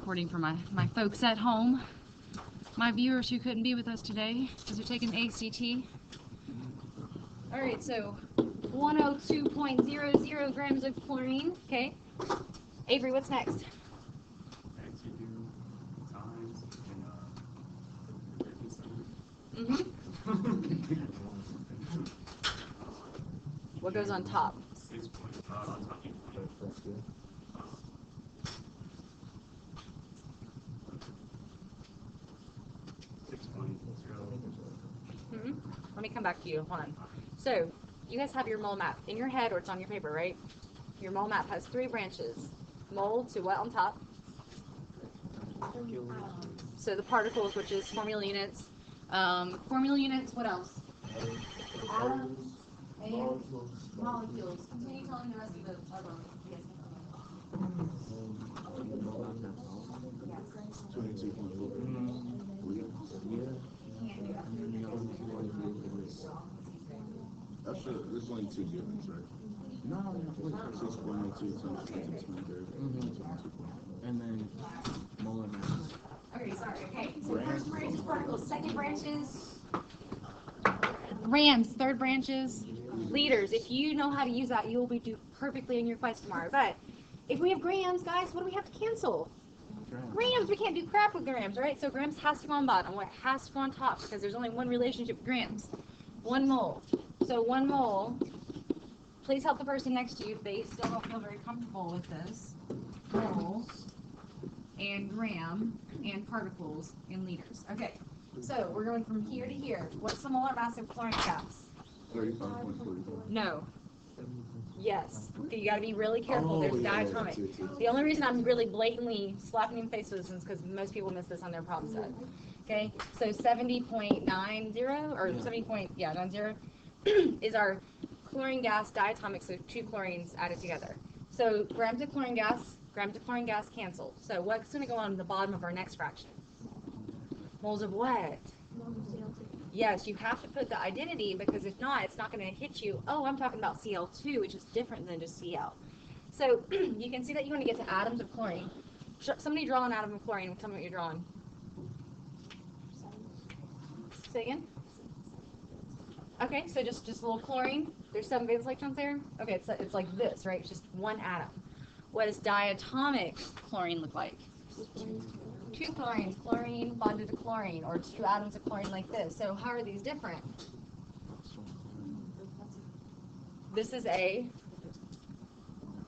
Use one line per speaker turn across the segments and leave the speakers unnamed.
recording for my folks at home, my viewers who couldn't be with us today because they're taking ACT. All right, so 102.00 grams of chlorine. Okay. Avery, what's next?
Next you do times
What goes on top?
6.5. 6.0.
Let me come back to you. Hold on. So, you guys have your mole map in your head or it's on your paper, right? Your mole map has 3 branches. Mole to what on top? So the particles, which is formula units. What else? Atoms and molecules. Continue telling the rest of the other. Yes.
There's only 2 units, right? No, 6.02 times 10 and then molar mass.
Okay, sorry. Okay, so first branch is particles. Second branch is grams. Third branch is liters. If you know how to use that, you will do perfectly in your class tomorrow. But if we have grams, guys, what do we have to cancel? Grams. We can't do crap with grams, right? So grams has to go on bottom. What has to go on top? Because there's only one relationship with grams. 1 mole. So 1 mole. Please help the person next to you if they still don't feel very comfortable with this. Mole and gram and particles in liters. Okay, so we're going from here to here. What's the molar mass of chlorine gas?
35.44.
No. Yes. Okay, you got to be really careful. There's diatomic. The only reason I'm really blatantly slapping in the face with this is because most people miss this on their problem set. Okay, so 70.90 or 70.90 is our chlorine gas diatomic, so 2 chlorines added together. So grams of chlorine gas cancel. So what's going to go on the bottom of our next fraction? Moles of what? Yes, you have to put the identity because if not, it's not going to hit you. Oh, I'm talking about Cl2, which is different than just Cl. So you can see that you want to get to atoms of chlorine. Somebody draw an atom of chlorine. Tell me what you're drawing. Say again? Okay, so just a little chlorine. There's 7 valence electrons there. Okay, it's like this, right? It's just 1 atom. What does diatomic chlorine look like? 2 chlorines, chlorine bonded to chlorine, or 2 atoms of chlorine like this. So how are these different? This is a,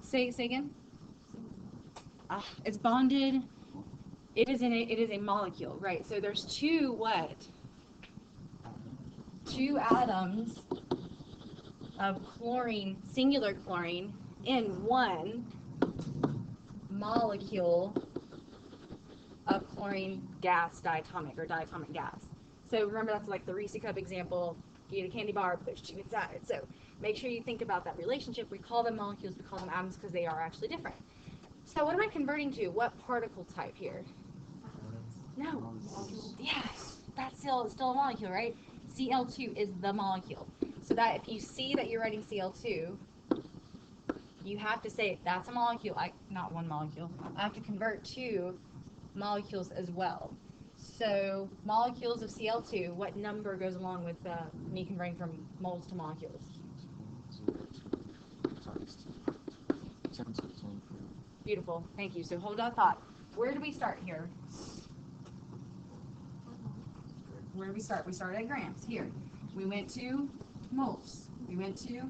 say again? It's bonded. It is a molecule, right? So there's 2 what? 2 atoms of chlorine, singular chlorine, in 1 molecule of chlorine gas diatomic or diatomic gas. So remember, that's like the Reese cup example. You eat a candy bar, push 2 inside it. So make sure you think about that relationship. We call them molecules, we call them atoms because they are actually different. So what am I converting to? What particle type here? No. Yes, that's still a molecule, right? Cl2 is the molecule. So that if you see that you're writing Cl2, you have to say that's a molecule. Not 1 molecule. I have to convert 2 molecules as well. So molecules of Cl2, what number goes along with me converting from moles to molecules? Beautiful. Thank you. So hold that thought. Where do we start here? Where do we start? We started at grams. Here. We went to moles. We went to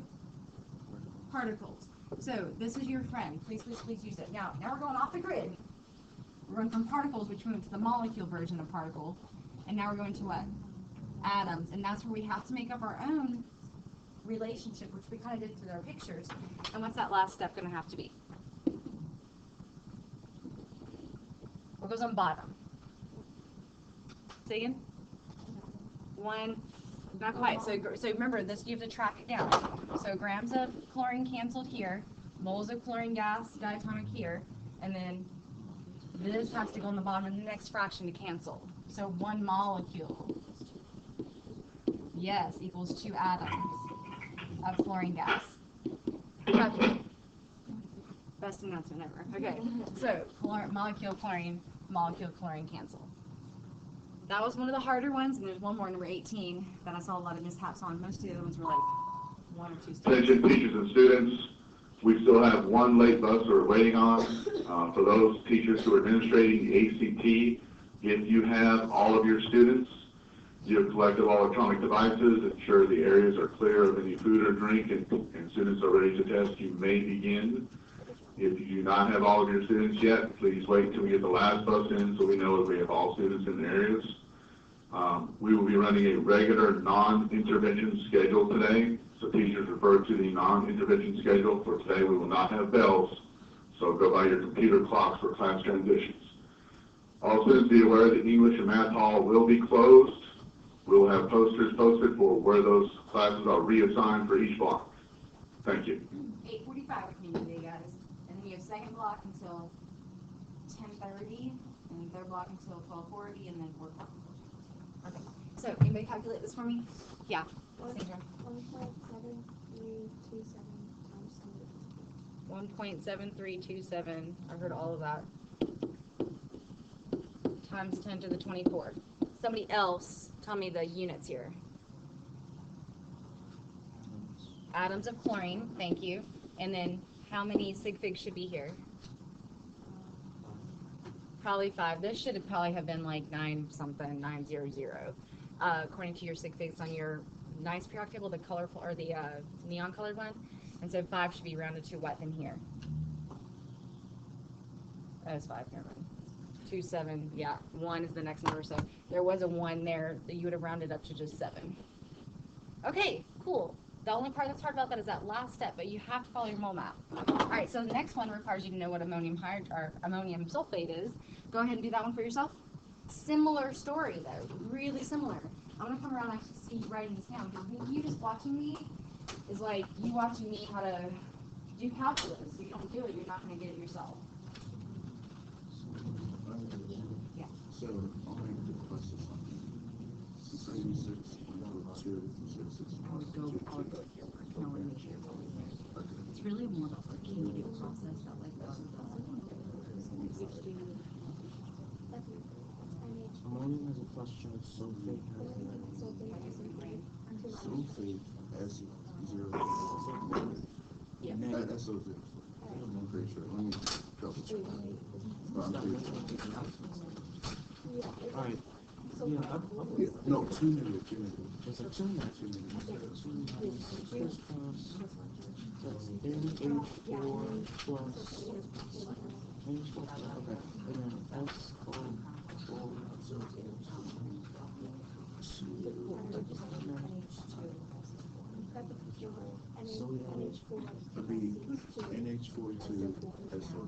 particles. So this is your friend. Please use it. Now we're going off the grid. We're going from particles, which we went to the molecule version of particle. And now we're going to what? Atoms. And that's where we have to make up our own relationship, which we kind of did through our pictures. And what's that last step going to have to be? What goes on bottom? Say again? 1, not quite. So remember this, you have to track it down. So grams of chlorine canceled here, moles of chlorine gas diatomic here, and then this has to go on the bottom of the next fraction to cancel. So 1 molecule, yes, equals 2 atoms of chlorine gas. Okay. Best announcement ever. Okay, so molecule chlorine molecule chlorine cancel. That was one of the harder ones, and there's one more, number 18, that I saw a lot of mishaps on. Most of the other ones were like one or two students.
Attention teachers and students, we still have one late bus we're waiting on. For those teachers who are administrating the ACT, if you have all of your students, you have collected all electronic devices, ensure the areas are clear of any food or drink, and students are ready to test, you may begin. If you do not have all of your students yet, please wait until we get the last bus in so we know that we have all students in the areas. We will be running a regular non-intervention schedule today. So teachers refer to the non-intervention schedule. For today, we will not have bells. So go by your computer clocks for class transitions. All students be aware that English and Math Hall will be closed. We will have posters posted for where those classes are reassigned for each block. Thank you.
8:45 with me today, guys. And then you have second block until 10:30, and third block until 12:40, and then fourth block. Okay. So, anybody calculate this for me? Yeah. Sandra. 1.7327. I heard all of that. Times 10 to the 24. Somebody else tell me the units here. Atoms of chlorine, thank you. And then how many sig figs should be here? Probably 5. This should have probably have been like 9 something, 900. According to your sig figs on your nice periodic table, the colorful or the neon colored one. And so 5 should be rounded to what in here? That was 5, never mind. 2, 7, yeah, 1 is the next number, so there was a 1 there that you would have rounded up to just 7. Okay, cool. The only part that's hard about that is that last step, but you have to follow your mole map. All right, so the next one requires you to know what ammonium sulfate is. Go ahead and do that one for yourself. Similar story, though, really similar. I'm gonna come around and actually see you writing this down, because you just watching me is like you watching me how to do calculus. If you don't do it, you're not gonna get it yourself. Yeah.
So, I'll make the question. 76, 2, 66.
I would go here, and I would make sure it's all in there. It's really more about the chemical process that like does.
Ammonium has a plus charge, sulfate has
Sulfate as 0.
Yeah.
That's so good. I'm pretty sure. Let me double check. But I'm pretty sure.
Alright.
No, 2 negative, 2 negative.
There's a 2 negative. 2 minus first class. That's 884 plus. Okay. And then SO4. So we have
It'd be NH42 SO4.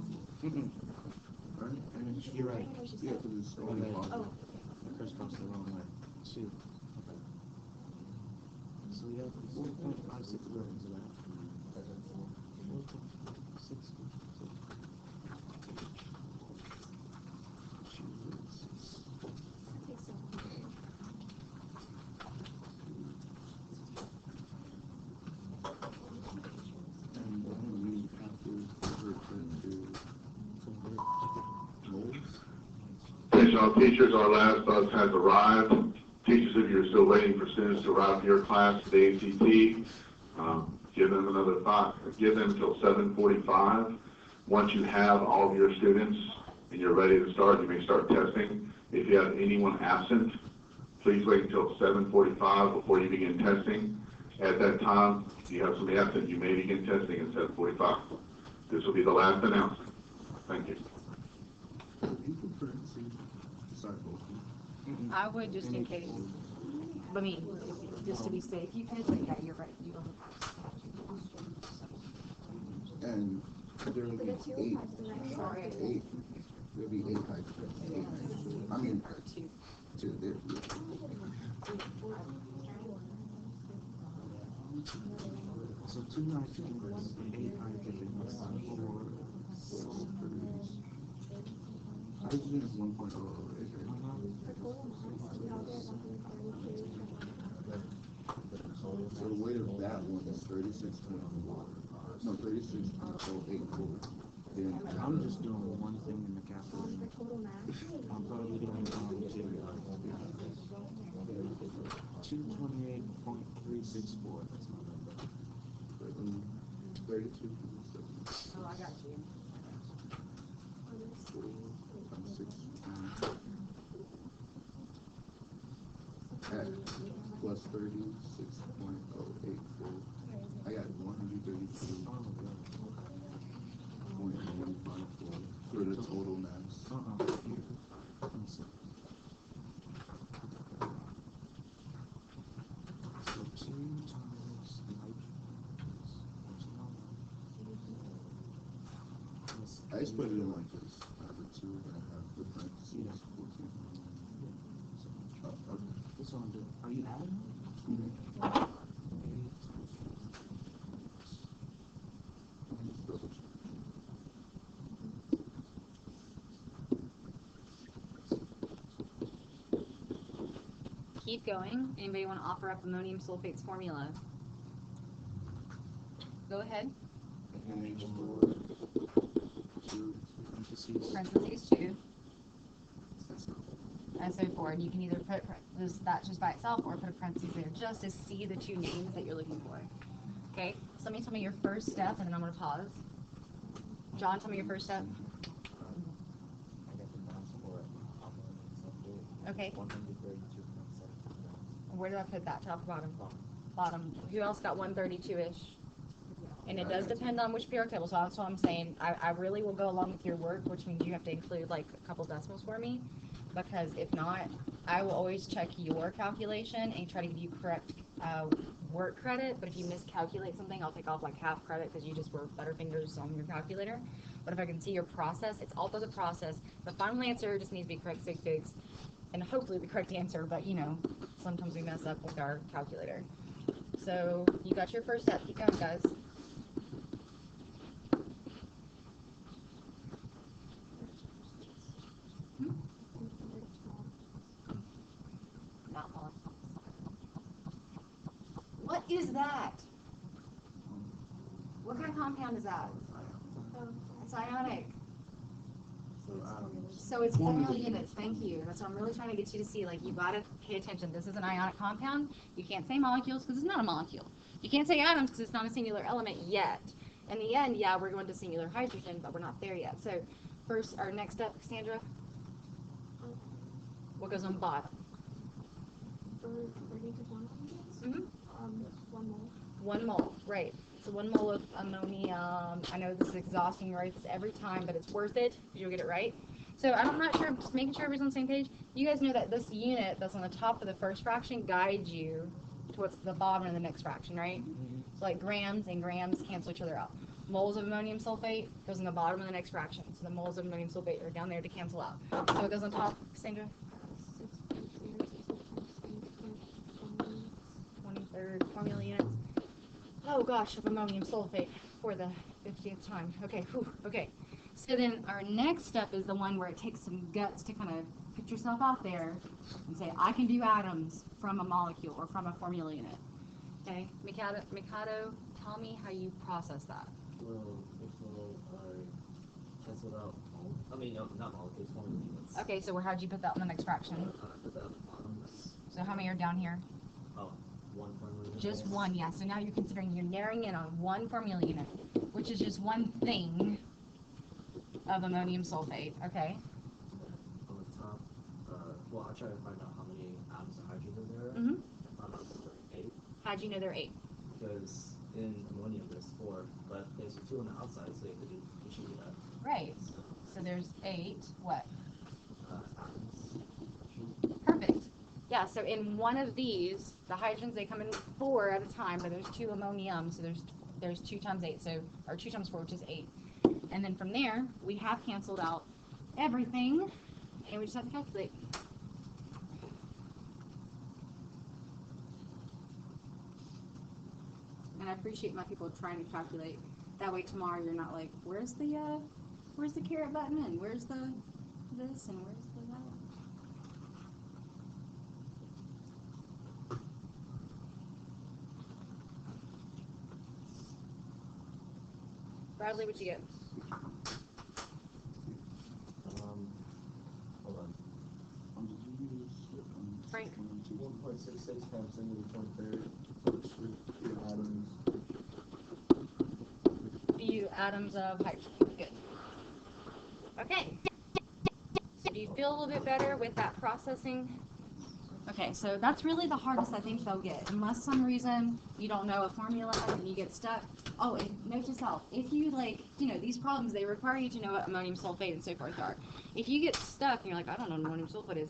Right?
You're right.
Yeah, because it's only positive.
First cross the wrong way. 2. Okay. So we have 4.56 grams of that. 4.56.
And then we have to convert them to moles.
Attention all teachers, our last bus has arrived. Teachers, if you're still waiting for students to arrive to your class for the ACT, give them another 5, give them until 7:45. Once you have all of your students and you're ready to start, you may start testing. If you have anyone absent, please wait until 7:45 before you begin testing. At that time, if you have somebody absent, you may begin testing at 7:45. This will be the last announcement. Thank you.
People currency. Sorry, both.
I would just in case. I mean, just to be safe, you could, but yeah, you're right. You don't.
And there will be 8.
Sorry.
8. There'll be 8 heights. 8. I mean, 2. There.
So 2 nitrogens, 8 hydrogens, 4.
Hydrogen is 1.0. So the weight of that one is 36.4. No, 36.084. Then
I'm just doing one thing in the calculation. 228.364. That's my number.
32.
Oh, I got you.
Times 16. X plus 36.084. I got 132.154 for the total mass.
Here. Let me see. So 2 times nitrogen.
I just put it in like this. I have the 2 and I have the parentheses. 14. Oh, okay.
That's what I'm doing. Are you adding?
Mhm.
8.
Just double check.
Keep going. Anybody want to offer up ammonium sulfate's formula? Go ahead.
NH4, 2,
Parentheses 2. SO4. And you can either put that just by itself or put a parentheses there just to see the two names that you're looking for. Okay? So let me tell me your first step and then I'm going to pause. John, tell me your first step.
I got the mass for ammonium sulfate.
Okay.
132.7.
Where did I put that? Top or bottom? Bottom. Who else got 132-ish? And it does depend on which PR table, so that's what I'm saying. I really will go along with your work, which means you have to include like a couple decimals for me, because if not, I will always check your calculation and try to give you correct work credit, but if you miscalculate something, I'll take off like half credit because you just were butterfingers on your calculator. But if I can see your process, it's all through the process. The final answer just needs to be correct sig figs, and hopefully the correct answer, but you know, sometimes we mess up with our calculator. So you got your first step. Keep going, guys. Not one. What is that? What kind of compound is that? It's ionic. So it's formula units. Thank you. That's what I'm really trying to get you to see. Like, you gotta pay attention. This is an ionic compound. You can't say molecules because it's not a molecule. You can't say atoms because it's not a singular element yet. In the end, yeah, we're going to singular hydrogen, but we're not there yet. So first, our next step, Cassandra. What goes on the bottom? Mm-hmm.
1 mole.
1 mole, right. So 1 mole of ammonium. I know this is exhausting, right? This every time, but it's worth it because you'll get it right. So I'm not sure, I'm just making sure everybody's on the same page. You guys know that this unit that's on the top of the first fraction guides you to what's the bottom of the next fraction, right? So like grams and grams cancel each other out. Moles of ammonium sulfate goes in the bottom of the next fraction. So the moles of ammonium sulfate are down there to cancel out. So it goes on top, Cassandra? 23rd formula units. Oh gosh, of ammonium sulfate for the 50th time. Okay, whew, okay. So then our next step is the one where it takes some guts to kind of put yourself out there and say, I can do atoms from a molecule or from a formula unit. Okay, Mikado, tell me how you process that.
Well, first of all, I canceled out not molecules, formula units.
Okay, so how'd you put that in the next fraction?
I put that on the bottom.
So how many are down here?
Oh, 1 formula unit.
Just one, yeah. So now you're narrowing in on one formula unit, which is just one thing of ammonium sulfate, okay?
On the top, well, I tried to find out how many atoms of hydrogen there are.
Mm-hmm.
I found out there are 8.
How'd you know there are 8?
Because in ammonium there's 4, but there's 2 on the outside, so you should do that.
Right. So there's 8, what?
Atoms.
Perfect. Yeah, so in one of these, the hydrogens, they come in 4 at a time, but there's 2 ammonium, so there's 2 times 8, so, or 2 times 4, which is 8. And then from there, we have canceled out everything, and we just have to calculate. And I appreciate my people trying to calculate. That way tomorrow you're not like, where's the caret button, and where's the this, and where's the that? Bradley, what'd you get?
Hold on.
Frank?
1.66 times 10 to the 23rd.
Few atoms of hydrogen. Good. Okay. So do you feel a little bit better with that processing? Okay, so that's really the hardest I think they'll get. Unless some reason you don't know a formula and you get stuck. Oh, and note to self, if you these problems, they require you to know what ammonium sulfate and so forth are. If you get stuck and you're like, I don't know what ammonium sulfate is,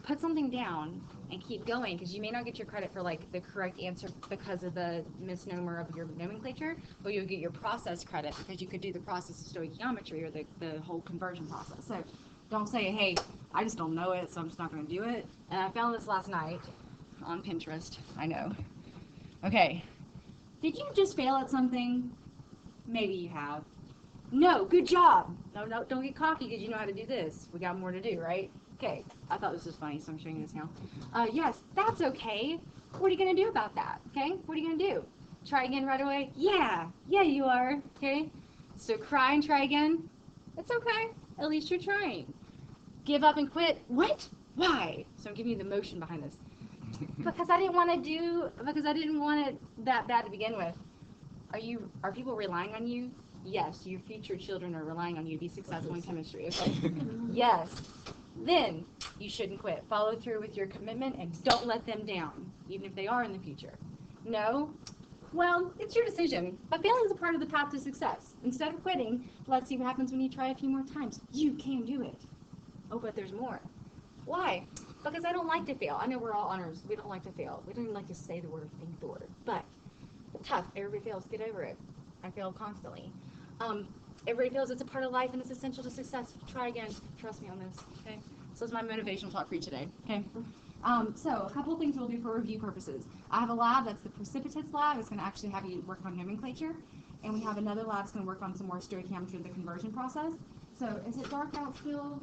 put something down and keep going, because you may not get your credit for the correct answer because of the misnomer of your nomenclature, but you'll get your process credit because you could do the process of stoichiometry or the whole conversion process. So don't say, hey, I just don't know it, so I'm just not going to do it. And I found this last night on Pinterest. I know. Okay. Did you just fail at something? Maybe you have. No, good job. No, don't get cocky because you know how to do this. We got more to do, right? Okay. I thought this was funny, so I'm showing you this now. Yes, that's okay. What are you going to do about that? Okay? What are you going to do? Try again right away? Yeah, you are. Okay? So cry and try again? It's okay. At least you're trying. Give up and quit? What? Why? So I'm giving you the motion behind this. Because I didn't want it that bad to begin with. Are people relying on you? Yes, your future children are relying on you to be successful in chemistry, okay? Yes. Then you shouldn't quit. Follow through with your commitment and don't let them down, even if they are in the future. No? Well, it's your decision. But failing is a part of the path to success. Instead of quitting, let's see what happens when you try a few more times. You can do it. Oh, but there's more. Why? Because I don't like to fail. I know we're all honors. We don't like to fail. We don't even like to say the word or think the word. But tough. Everybody fails. Get over it. I fail constantly. Everybody feels it's a part of life and it's essential to success. Try again. Trust me on this. Okay. So that's my motivational talk for you today. Okay. So a couple of things we'll do for review purposes. I have a lab that's the precipitates lab. It's going to actually have you work on nomenclature, and we have another lab that's going to work on some more stoichiometry, the conversion process. So is it dark out still?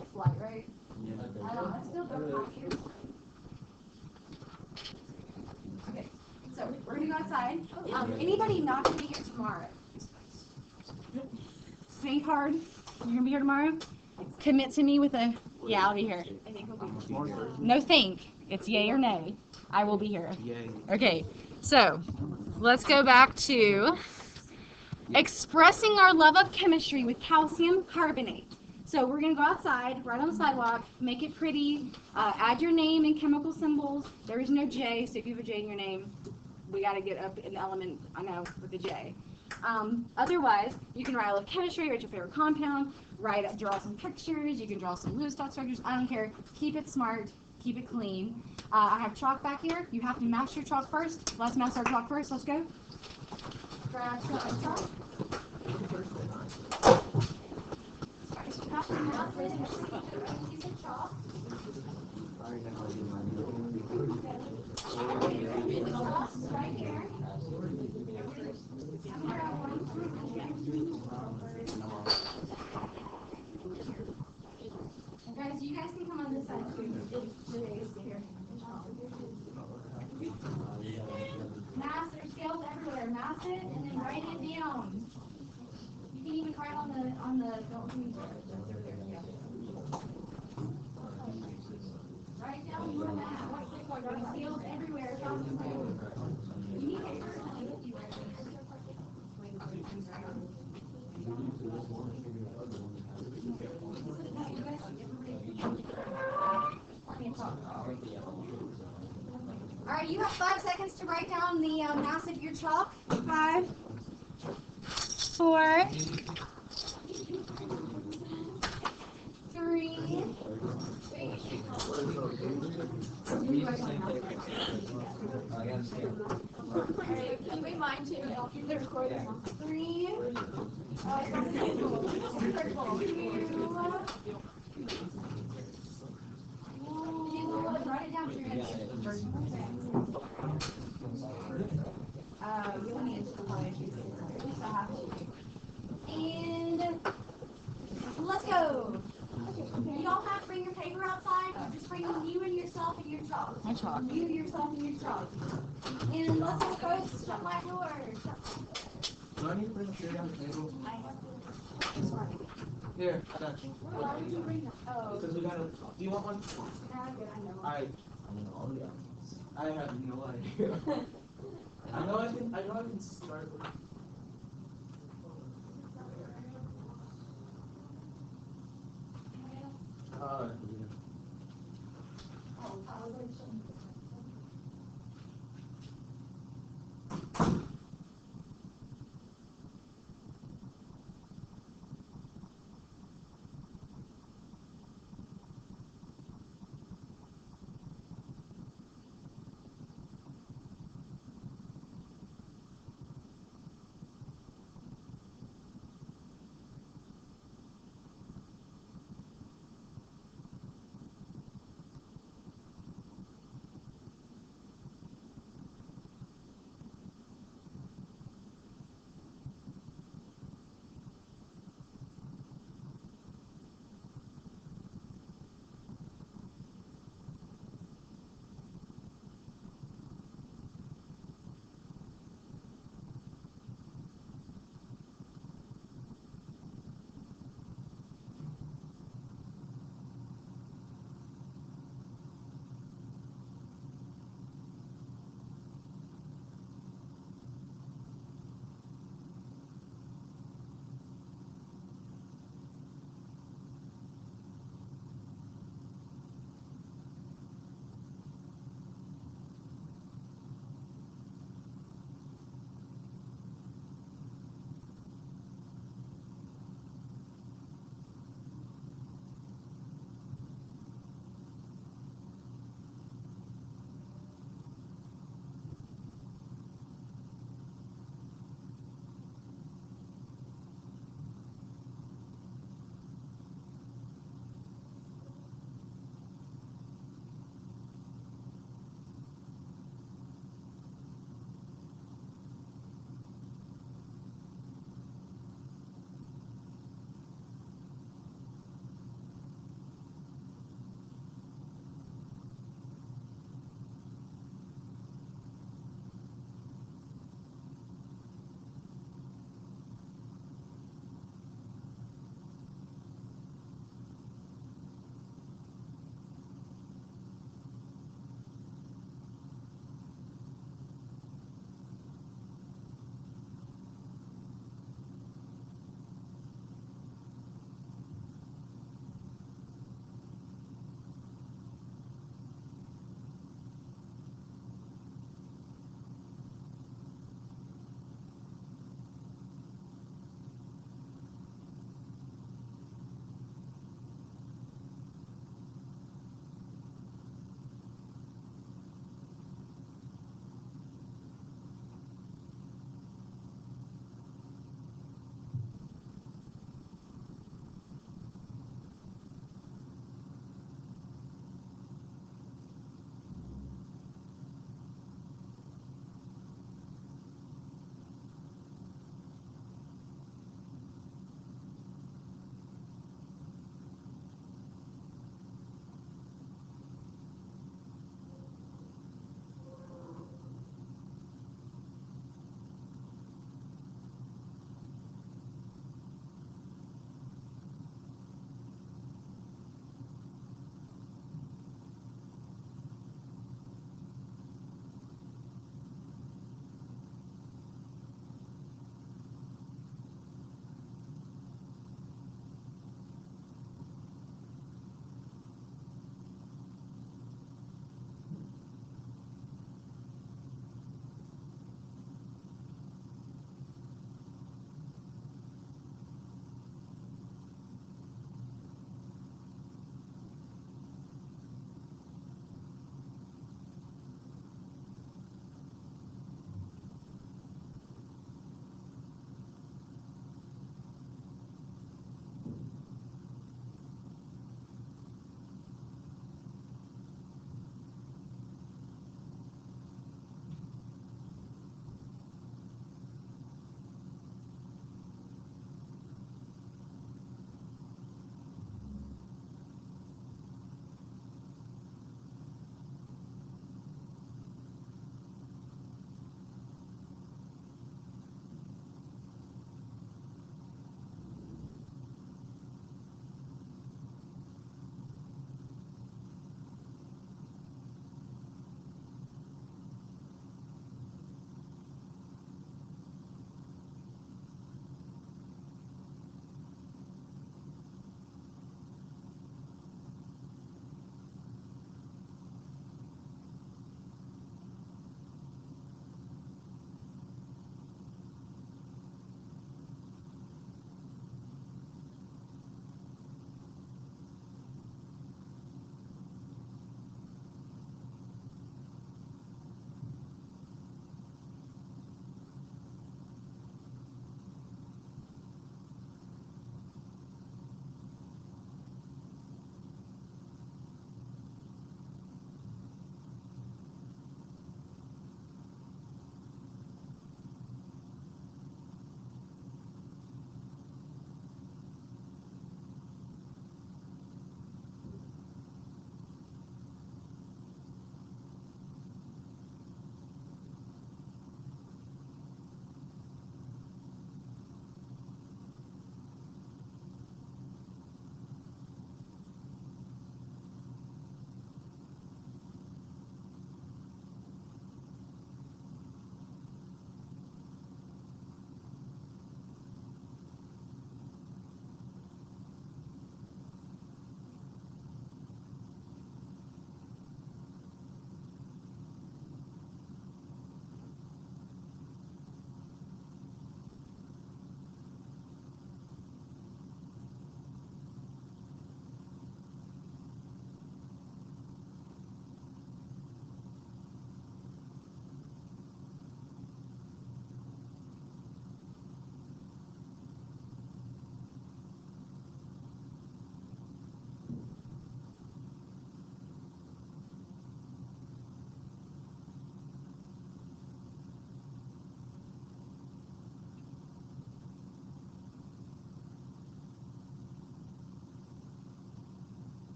It's light, right?
Yeah.
It's still dark out here. Okay. So we're going to go outside. Anybody not going to be here tomorrow? Think hard. You're going to be here tomorrow? Commit to me with a, yeah, I'll be here. No think. It's yay or nay. I will be here.
Yay.
Okay, so let's go back to expressing our love of chemistry with calcium carbonate. So we're going to go outside, right on the sidewalk, make it pretty, add your name and chemical symbols. There is no J, so if you have a J in your name, we got to get up an element, I know, with a J. Otherwise, you can write I love chemistry, write your favorite compound, draw some pictures, you can draw some Lewis dot structures, I don't care. Keep it smart, keep it clean. I have chalk back here. You have to master chalk first. Let's master our chalk first. Let's go. Grab some chalk. You have to master a piece of chalk. Right here. Guys, you guys can come on this side too. Here. Mass, there's scales everywhere. Mass it and then write it down. You can even write on the don't use it. Write down your mass. There's scales everywhere. You need paper. All right, you have 5 seconds to write down the mass of your chalk. 5, 4, 3. Can we mind too? I'll keep the recording. 3. Write it down for your next and let's go. You don't have to bring your paper outside. Just bring you and yourself and your chalk. My chalk. You, yourself, and your chalk. And let's go, folks. Shut my door.
Do I need to bring a shirt on the table? Here, I got you.
Why would you bring that? Oh.
Because we gotta. Do you want one?
Nah, good, I know.
I
I know all the answers.
I have no idea. I know I can start with. Uh,
Oh, I was like, showing you.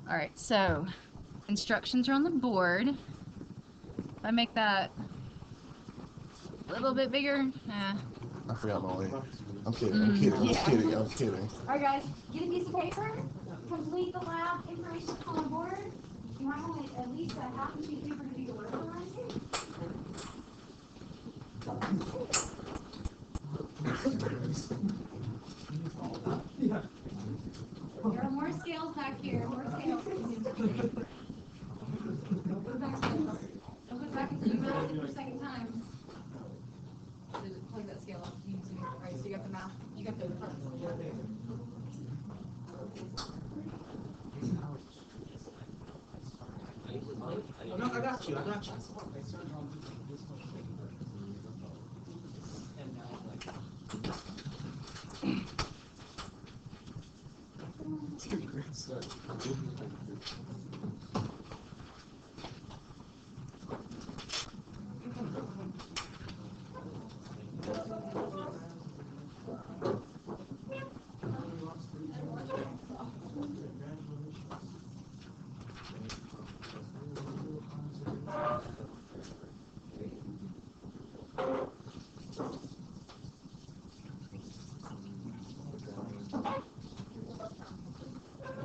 All right, so instructions are on the board. If I make that a little bit bigger,
I forgot my way. I'm kidding. I'm kidding. I'm
Yeah.
kidding. I'm kidding.
All right, guys, get a piece of paper, complete the lab information on the board. You might want at least a half a sheet of paper to do your work on. There are more scales back here, more scales. Don't put it back until you realize it for a second time. Just plug that scale up. You need to. All right, so you got the mouth, you got the parts.
No, I got you. I got you.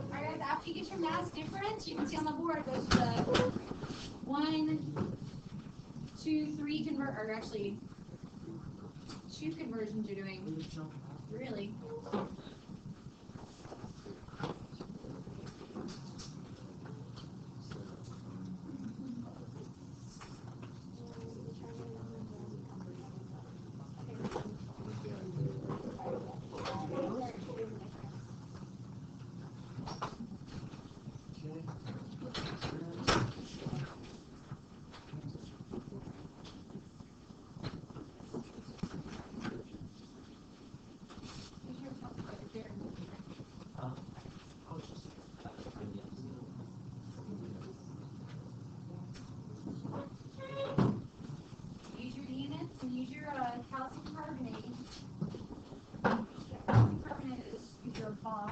Alright, guys, after you get your mass difference, you can see on the board there's the 1, 2, 3 or actually 2 conversions you're doing. Really. Use your units and use your calcium carbonate. Calcium carbonate is your boss.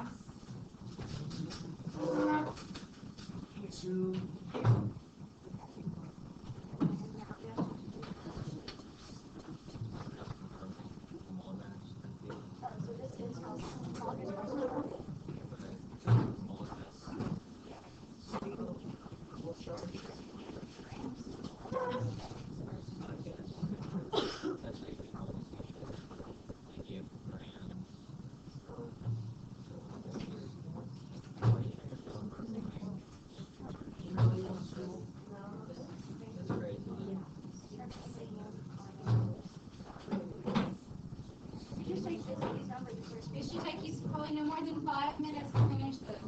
It should take you probably no more than 5 minutes to finish this.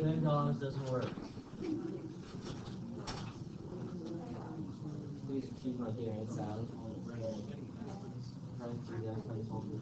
$10 doesn't work. Please keep my parents out. Trying to get my home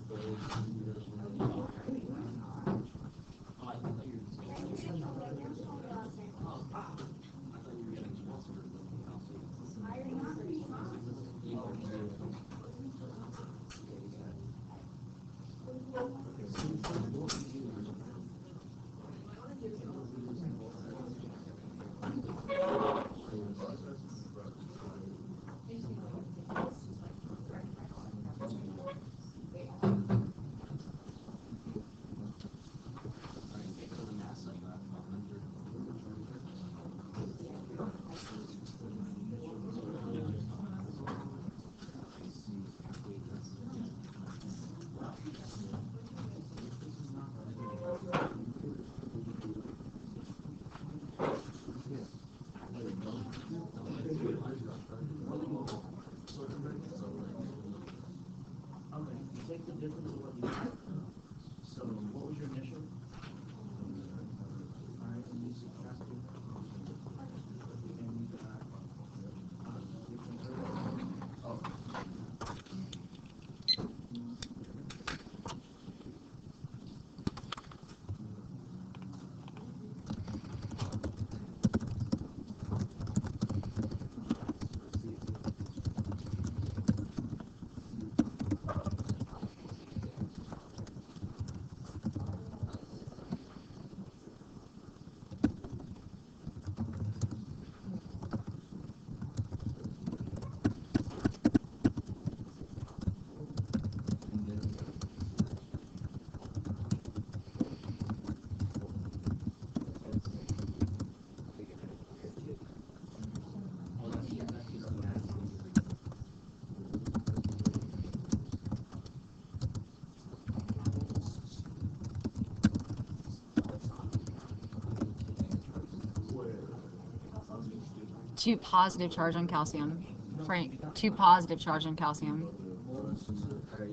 2 positive charge on calcium. Frank, 2 positive charge on calcium.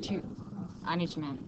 2. I need your minute.